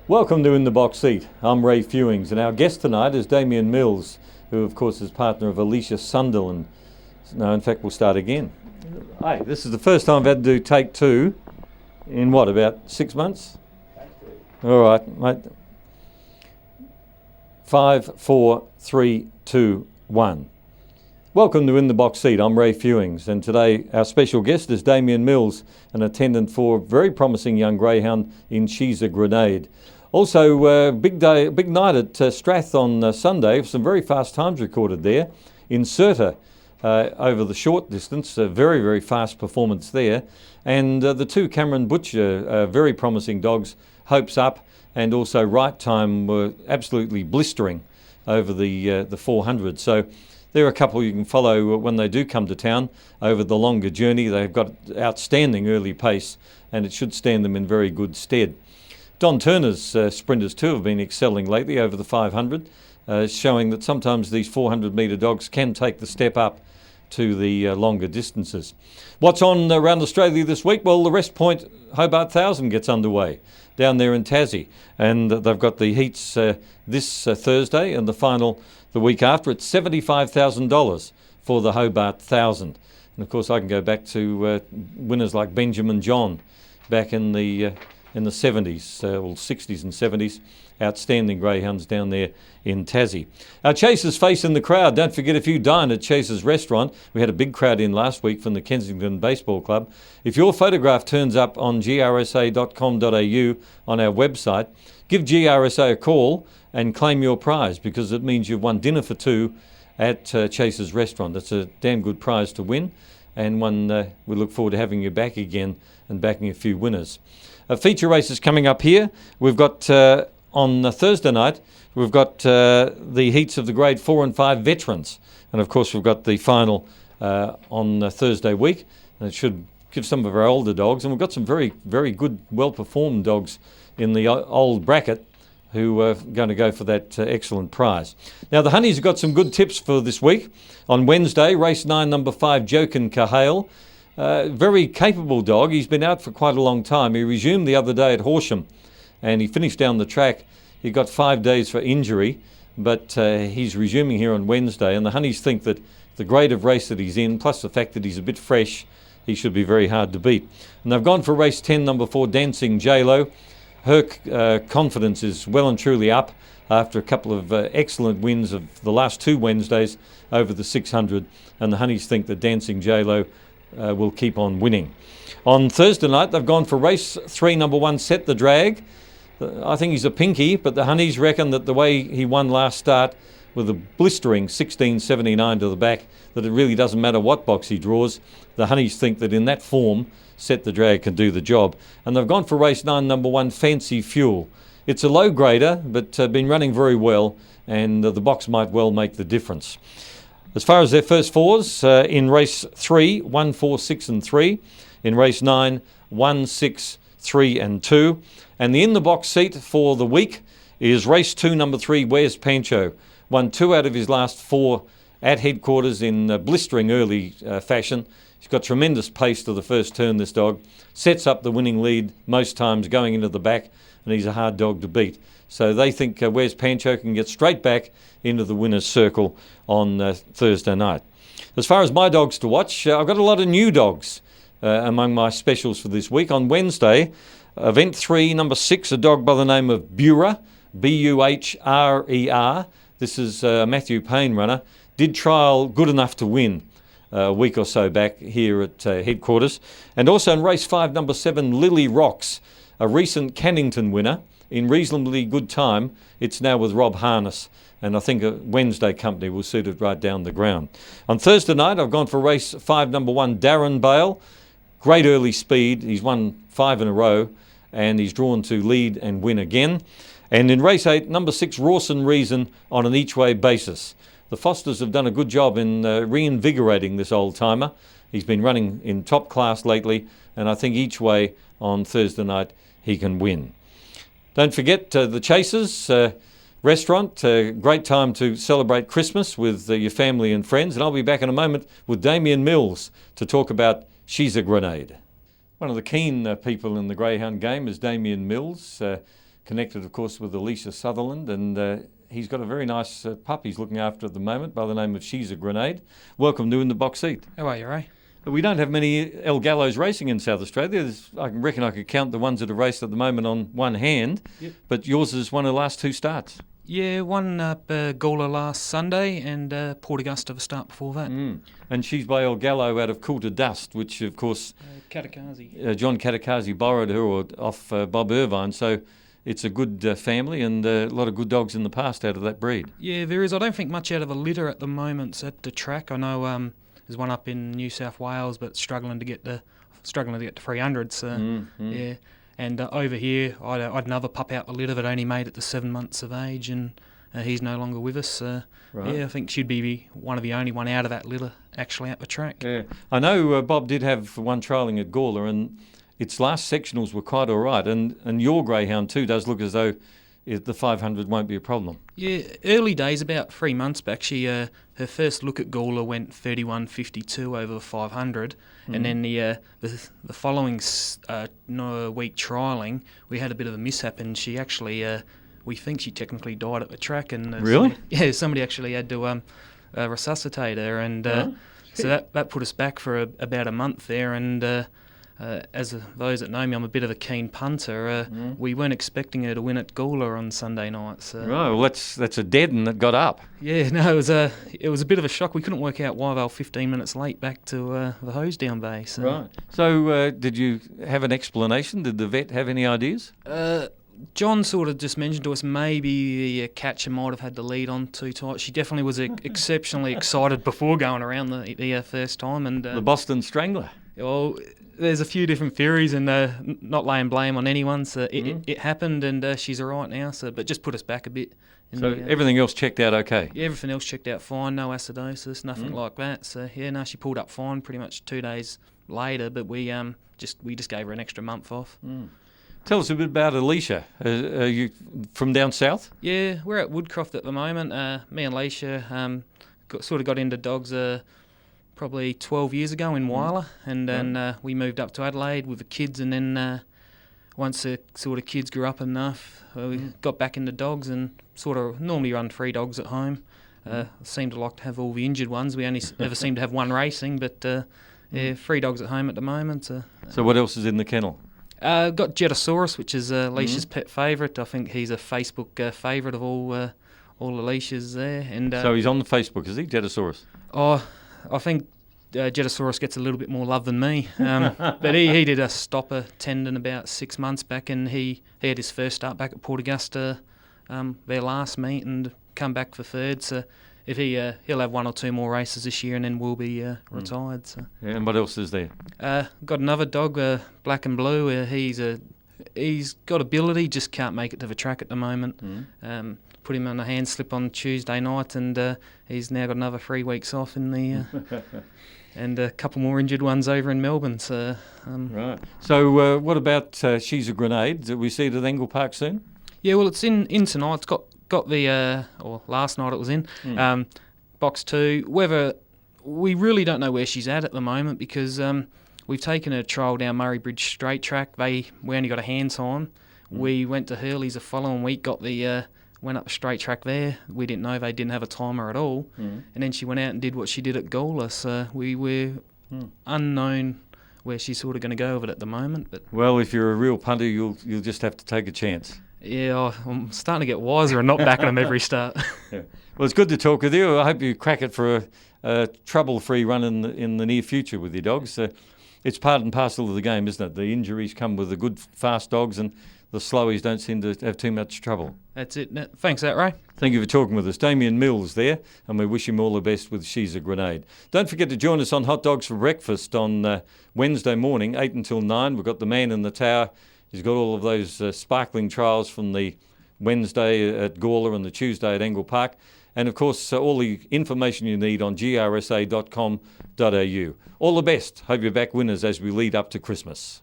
Welcome to In the Box Seat. I'm Ray Fewings, and our guest tonight is Damien Mills, who of course is partner of Alicia Sunderland. No, in fact, we'll start again. Hey, this is the first time I've had to do take two in what, about 6 months? All right, mate. 5, 4, 3, 2, 1. Welcome to In the Box Seat. I'm Ray Fewings, and today our special guest is Damien Mills, an attendant for a very promising young greyhound in She's a Grenade. Also, big night at Strath on Sunday. Some very fast times recorded there. Inserter over the short distance, a very, very fast performance there. And the two Cameron Butcher, very promising dogs, Hopes Up and also Right Time, were absolutely blistering over the 400. So there are a couple you can follow when they do come to town over the longer journey. They've got outstanding early pace, and it should stand them in very good stead. Don Turner's sprinters too have been excelling lately over the 500, showing that sometimes these 400 metre dogs can take the step up to the longer distances. What's on around Australia this week? Well, the Rest Point Hobart 1000 gets underway down there in Tassie, and they've got the heats this Thursday and the final the week after. It's $75,000 for the Hobart 1000. And of course I can go back to winners like Benjamin John back in the 70s, or 60s and 70s. Outstanding greyhounds down there in Tassie. Our chasers face in the crowd. Don't forget, if you dine at Chasers Restaurant, we had a big crowd in last week from the Kensington Baseball Club. If your photograph turns up on grsa.com.au on our website, give GRSA a call and claim your prize, because it means you've won dinner for two at Chasers Restaurant. That's a damn good prize to win, and one we look forward to having you back again and backing a few winners. Feature races coming up here. We've got on Thursday night, we've got the heats of the Grade 4 and 5 veterans. And of course we've got the final on Thursday week. And it should give some of our older dogs. And we've got some very, very good, well-performed dogs in the old bracket who are going to go for that excellent prize. Now the Honeys have got some good tips for this week. On Wednesday, race 9, number 5, Jokin Cahale. Very capable dog. He's been out for quite a long time. He resumed the other day at Horsham and he finished down the track. He got 5 days for injury, but he's resuming here on Wednesday, and the Honeys think that the grade of race that he's in, plus the fact that he's a bit fresh, he should be very hard to beat. And they've gone for race 10, number 4, Dancing J-Lo. Her confidence is well and truly up after a couple of excellent wins of the last 2 Wednesdays over the 600, and the Honeys think that Dancing J-Lo will keep on winning. On Thursday night, they've gone for race 3, number 1, Set the Drag. I think he's a pinky, but the Honeys reckon that the way he won last start with a blistering 16.79 to the back, that it really doesn't matter what box he draws. The Honeys think that in that form, Set the Drag can do the job. And they've gone for race 9, number 1, Fancy Fuel. It's a low grader, but been running very well, and the box might well make the difference. As far as their first fours, in race 3, 1, 4, 6 and 3. In race 9, 1, 6, 3 and 2. And the in-the-box seat for the week is race 2, number 3, Where's Pancho. Won 2 out of his last 4 at headquarters in blistering early fashion. He's got tremendous pace to the first turn, this dog. Sets up the winning lead most times going into the back, and he's a hard dog to beat. So they think Where's Pancho can get straight back into the winner's circle on Thursday night. As far as my dogs to watch, I've got a lot of new dogs among my specials for this week. On Wednesday, event 3, number 6, a dog by the name of Buhrer, Buhrer. This is a Matthew Payne runner. Did trial good enough to win a week or so back here at headquarters. And also in race 5, number 7, Lily Rocks, a recent Cannington winner in reasonably good time. It's now with Rob Harness, and I think a Wednesday company will suit it right down the ground. On Thursday night, I've gone for race 5, number 1, Darren Bale. Great early speed. He's won 5 in a row, and he's drawn to lead and win again. And in race 8, number 6, Rawson Reason, on an each-way basis. The Fosters have done a good job in reinvigorating this old-timer. He's been running in top class lately, and I think each way on Thursday night he can win. Don't forget the Chasers restaurant. Great time to celebrate Christmas with your family and friends. And I'll be back in a moment with Damien Mills to talk about She's a Grenade. One of the keen people in the greyhound game is Damien Mills. connected, of course, with Alicia Sutherland, and he's got a very nice pup he's looking after at the moment by the name of She's a Grenade. Welcome to In the Box Seat. How are you, Ray? We don't have many El Gallos racing in South Australia. I reckon I could count the ones that are raced at the moment on one hand, but yours is one of the last two starts. Yeah, one up Gawler last Sunday and Port Augusta the start before that. And she's by El Gallo out of Cool to Dust, which, of course, John Katakazi borrowed her off Bob Irvine, so it's a good family and a lot of good dogs in the past out of that breed. Yeah, there is. I don't think much out of a litter at the moment at the track. I know there's one up in New South Wales, but struggling to get to 300s. Yeah, and over here, I had another pup out the litter that only made it to 7 months of age, and he's no longer with us. Right. Yeah, I think she'd be one of the only one out of that litter actually at the track. Yeah, I know Bob did have one trialling at Gawler, and its last sectionals were quite all right, and your greyhound too does look as though the 500 won't be a problem. Yeah, early days, about 3 months back, she her first look at Gawler went 31.52 over the 500, and then the following week trialling, we had a bit of a mishap, and she actually, we think she technically died at the track, and really, somebody actually had to resuscitate her, and so that put us back for about a month there, and. As those that know me, I'm a bit of a keen punter. We weren't expecting her to win at Gawler on Sunday night. So. Right, well that's a dead one that got up. Yeah, no, it was a bit of a shock. We couldn't work out why they were 15 minutes late back to the Hosedown Bay. So. Right. So did you have an explanation? Did the vet have any ideas? John sort of just mentioned to us maybe the catcher might have had the lead on too tight. She definitely was exceptionally excited before going around the first time. And the Boston Strangler. Well, there's a few different theories, and not laying blame on anyone. So it happened, and she's all right now. So, but just put us back a bit. So everything else checked out okay? Yeah, everything else checked out fine. No acidosis, nothing like that. So yeah, no, she pulled up fine pretty much 2 days later. But we just gave her an extra month off. Tell us a bit about Alicia. Are you from down south? Yeah, we're at Woodcroft at the moment. Me and Alicia got into dogs probably 12 years ago in Wyler, and then we moved up to Adelaide with the kids, and then once the sort of kids grew up enough, we got back into dogs and sort of normally run 3 dogs at home. Seem to like to have all the injured ones. We only ever seem to have one racing, but 3 dogs at home at the moment. So what else is in the kennel? Got Jetasaurus, which is Alicia's pet favourite. I think he's a Facebook favourite of all Alicia's there. And so he's on the Facebook, is he, Jetasaurus? Oh, I think Jetasaurus gets a little bit more love than me. But he did a stopper tendon about 6 months back, and he had his first start back at Port Augusta, their last meet, and come back for third. So if he'll have 1 or 2 more races this year, and then we'll be retired. So. Yeah, and what else is there? Got another dog, Black and Blue. He's got ability, just can't make it to the track at the moment. Put him on a hand slip on Tuesday night, and he's now got another 3 weeks off in the and a couple more injured ones over in Melbourne. So right. So what about She's a Grenade? Do we see it at Angle Park soon? Yeah, well, it's in tonight. It's got the or last night it was in box 2. Whether we really don't know where she's at the moment, because we've taken a trial down Murray Bridge Straight Track. We only got a hand time. We went to Hurley's the following week, got the went up the straight track there. We didn't know they didn't have a timer at all. And then she went out and did what she did at Gawler. So we were unknown where she's sort of going to go with it at the moment. But well, if you're a real punter, you'll just have to take a chance. Yeah, I'm starting to get wiser and not backing them every start. Yeah. Well, it's good to talk with you. I hope you crack it for a trouble-free run in the near future with your dogs. It's part and parcel of the game, isn't it? The injuries come with the good, fast dogs, and the slowies don't seem to have too much trouble. That's it. Thanks for that, Ray. Thank you for talking with us. Damien Mills there, and we wish him all the best with She's a Grenade. Don't forget to join us on Hot Dogs for Breakfast on Wednesday morning, 8 until 9. We've got the man in the tower. He's got all of those sparkling trials from the Wednesday at Gawler and the Tuesday at Angle Park. And, of course, all the information you need on grsa.com.au. All the best. Hope you're back winners as we lead up to Christmas.